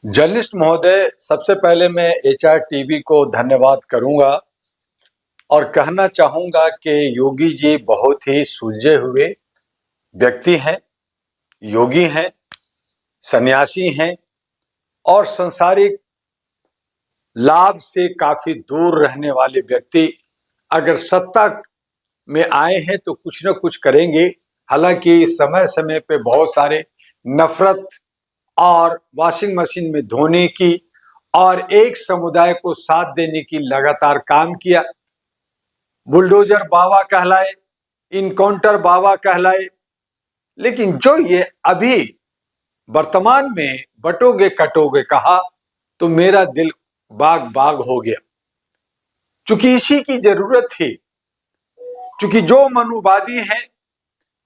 Journalist महोदय, सबसे पहले मैं एचआर टीवी को धन्यवाद करूंगा और कहना चाहूंगा कि योगी जी बहुत ही सुलझे हुए व्यक्ति हैं, योगी हैं, सन्यासी हैं और सांसारिक लाभ से काफी दूर रहने वाले व्यक्ति अगर सत्ता में आए हैं तो कुछ न कुछ करेंगे। हालांकि समय समय पे बहुत सारे नफरत और वॉशिंग मशीन में धोने की और एक समुदाय को साथ देने की लगातार काम किया। बुलडोजर बाबा कहलाए, इनकाउंटर बाबा कहलाए, लेकिन जो ये अभी वर्तमान में बटोगे कटोगे कहा तो मेरा दिल बाग बाग हो गया, क्योंकि इसी की जरूरत थी। क्योंकि जो मनुवादी हैं,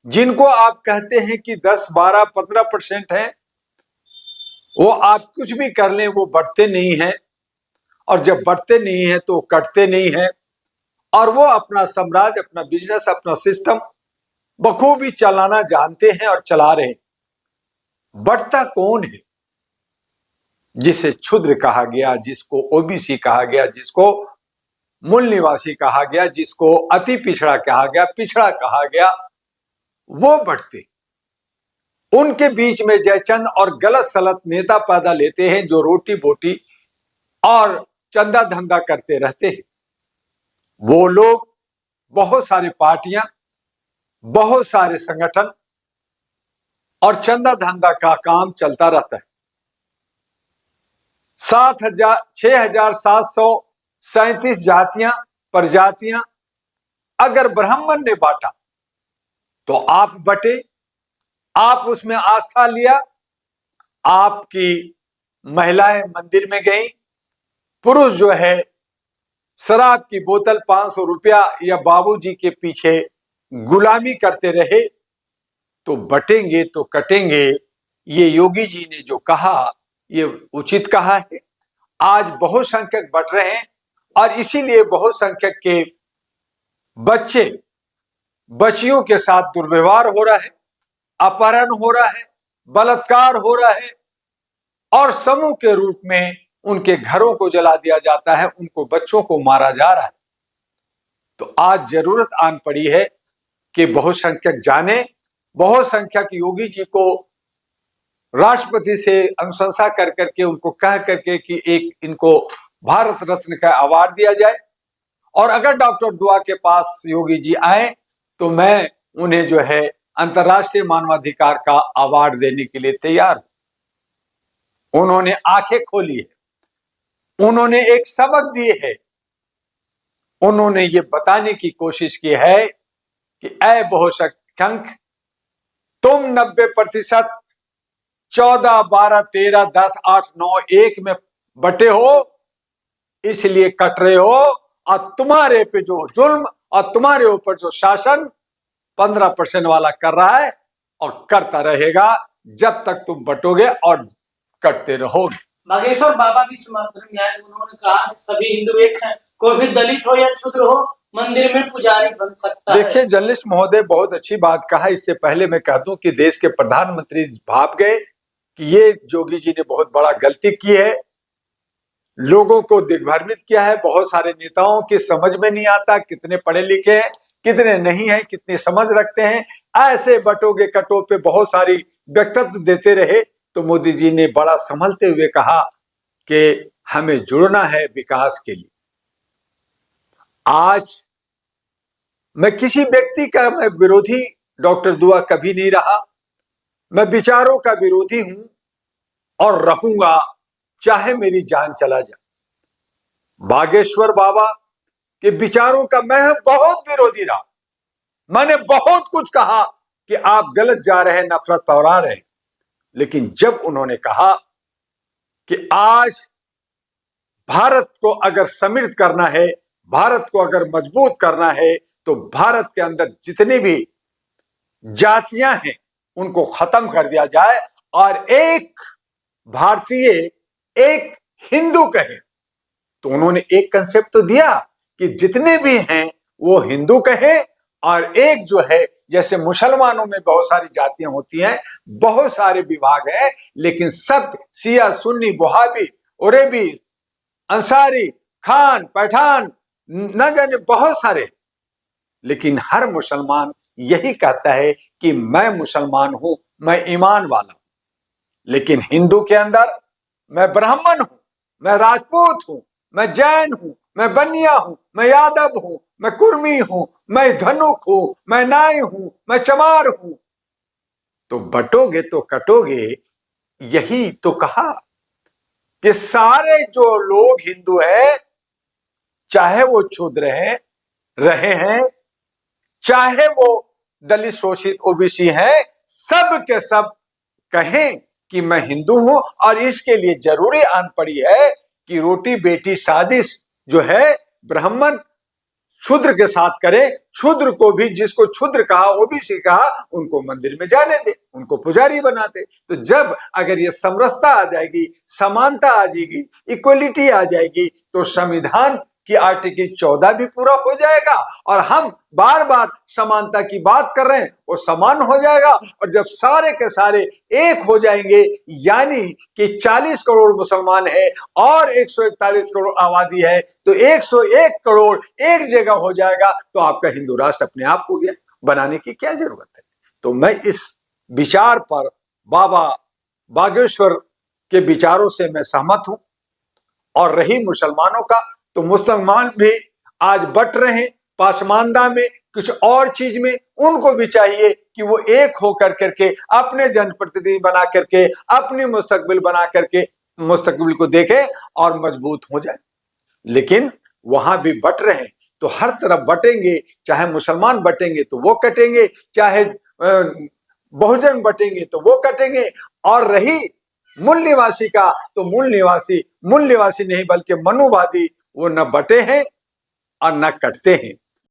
जिनको आप कहते हैं कि 10, 12, 15% है, वो आप कुछ भी कर लें वो बढ़ते नहीं हैं, और जब बढ़ते नहीं हैं तो कटते नहीं हैं, और वो अपना साम्राज्य, अपना बिजनेस, अपना सिस्टम बखूबी चलाना जानते हैं और चला रहे हैं। बढ़ता कौन है? जिसे क्षुद्र कहा गया, जिसको ओबीसी कहा गया, जिसको मूल निवासी कहा गया, जिसको अति पिछड़ा कहा गया, पिछड़ा कहा गया, वो बढ़ते। उनके बीच में जयचंद और गलत सलत नेता पैदा लेते हैं जो रोटी बोटी और चंदा धंधा करते रहते हैं। वो लोग, बहुत सारी पार्टियां, बहुत सारे संगठन और चंदा धंधा का काम चलता रहता है। 6,737 जातियां, प्रजातियां अगर ब्राह्मण ने बांटा तो आप बटे, आप उसमें आस्था लिया, आपकी महिलाएं मंदिर में गई, पुरुष जो है शराब की बोतल 500 रुपया या बाबूजी के पीछे गुलामी करते रहे, तो बटेंगे तो कटेंगे। ये योगी जी ने जो कहा ये उचित कहा है। आज बहुसंख्यक बढ़ रहे हैं और इसीलिए बहुसंख्यक के बच्चे बच्चियों के साथ दुर्व्यवहार हो रहा है, अपहरण हो रहा है, बलात्कार हो रहा है और समूह के रूप में उनके घरों को जला दिया जाता है, उनको बच्चों को मारा जा रहा है। तो आज जरूरत आन पड़ी है कि बहुसंख्यक जाने, बहुसंख्यक योगी जी को राष्ट्रपति से अनुशंसा कर करके उनको कह करके कि एक इनको भारत रत्न का अवार्ड दिया जाए, और अगर डॉक्टर दुआ के पास योगी जी आए तो मैं उन्हें जो है अंतर्राष्ट्रीय मानवाधिकार का अवार्ड देने के लिए तैयार हूं। उन्होंने आंखें खोली है, उन्होंने एक सबक दिए है, उन्होंने ये बताने की कोशिश की है कि ऐ बहुसंख्यक, तुम 90%, 14, 12, 13, 10, 8, 9, 1 में बटे हो, इसलिए कट रहे हो, और तुम्हारे पे जो जुल्म और तुम्हारे ऊपर जो शासन 15% वाला कर रहा है और करता रहेगा जब तक तुम बटोगे और कटते रहोगे। बागेश्वर बाबा भी समर्थन में आए, उन्होंने कहा कि सभी हिंदू एक हैं, कोई भी दलित हो या क्षुद्र हो मंदिर में पुजारी बन सकता है। देखिए जर्नलिस्ट महोदय, बहुत अच्छी बात कहा। इससे पहले मैं कह दूं कि देश के प्रधानमंत्री भाप गए कि ये योगी जी ने बहुत बड़ा गलती की है, लोगों को दिग्भ्रमित किया है। बहुत सारे नेताओं की समझ में नहीं आता कितने पढ़े लिखे हैं, कितने नहीं है, कितनी समझ रखते हैं। ऐसे बटोगे कटो पे बहुत सारी वक्तव्य देते रहे, तो मोदी जी ने बड़ा संभलते हुए कहा कि हमें जुड़ना है विकास के लिए। आज मैं किसी व्यक्ति का मैं विरोधी डॉक्टर दुआ कभी नहीं रहा, मैं विचारों का विरोधी हूं और रहूंगा, चाहे मेरी जान चला जाए। बागेश्वर बाबा के विचारों का मैं बहुत विरोधी रहा, मैंने बहुत कुछ कहा कि आप गलत जा रहे हैं, नफरत फैला रहे हैं, लेकिन जब उन्होंने कहा कि आज भारत को अगर समृद्ध करना है, भारत को अगर मजबूत करना है, तो भारत के अंदर जितनी भी जातियां हैं उनको खत्म कर दिया जाए और एक भारतीय, एक हिंदू कहे। तो उन्होंने एक कंसेप्ट तो दिया कि जितने भी हैं वो हिंदू कहे और एक जो है, जैसे मुसलमानों में बहुत सारी जातियां होती हैं, बहुत सारे विभाग हैं, लेकिन सब शिया, सुन्नी, वहाबी, उरेबी, अंसारी, खान, पठान, न जाने बहुत सारे, लेकिन हर मुसलमान यही कहता है कि मैं मुसलमान हूं, मैं ईमान वाला हूं। लेकिन हिंदू के अंदर मैं ब्राह्मण हूं, मैं राजपूत हूं, मैं जैन हूं, मैं बनिया हूं, मैं यादव हूं, मैं कुर्मी हूं, मैं धनुक हूं, मैं नाई हूं, मैं चमार हूं। तो बटोगे तो कटोगे, यही तो कहा कि सारे जो लोग हिंदू हैं, चाहे वो क्षुद्र हैं, रहे हैं, चाहे वो दलित, शोषित, ओबीसी हैं, सब के सब कहें कि मैं हिंदू हूं। और इसके लिए जरूरी आन पड़ी है कि रोटी बेटी शादी जो है ब्राह्मण शूद्र के साथ करे, शूद्र को भी, जिसको क्षुद्र कहा, ओबीसी कहा, उनको मंदिर में जाने दे, उनको पुजारी बना दे। तो जब अगर ये समरसता आ जाएगी, समानता आ जाएगी, इक्वलिटी आ जाएगी, तो संविधान कि आर्टिकल 14 भी पूरा हो जाएगा। और हम बार बार समानता की बात कर रहे हैं, वो समान हो जाएगा। और जब सारे के सारे एक हो जाएंगे, यानी कि 40 करोड़ मुसलमान है और 141 करोड़ आबादी है, तो 101 करोड़ एक जगह हो जाएगा, तो आपका हिंदू राष्ट्र अपने आप हो गया। बनाने की क्या जरूरत है? तो मैं इस विचार पर, बाबा बागेश्वर के विचारों से मैं सहमत हूं। और रही मुसलमानों का, तो मुसलमान भी आज बट रहे हैं पासमानदा में, कुछ और चीज में। उनको भी चाहिए कि वो एक हो करके अपने जनप्रतिनिधि बना करके, अपनी मुस्तकबिल बना करके मुस्तकबिल को देखें और मजबूत हो जाए। लेकिन वहां भी बट रहे हैं, तो हर तरफ बटेंगे। चाहे मुसलमान बटेंगे तो वो कटेंगे, चाहे बहुजन बटेंगे तो वो कटेंगे। और रही मूल निवासी का, तो मूल निवासी नहीं बल्कि मनुवादी, वो न बटे हैं और न कटते हैं।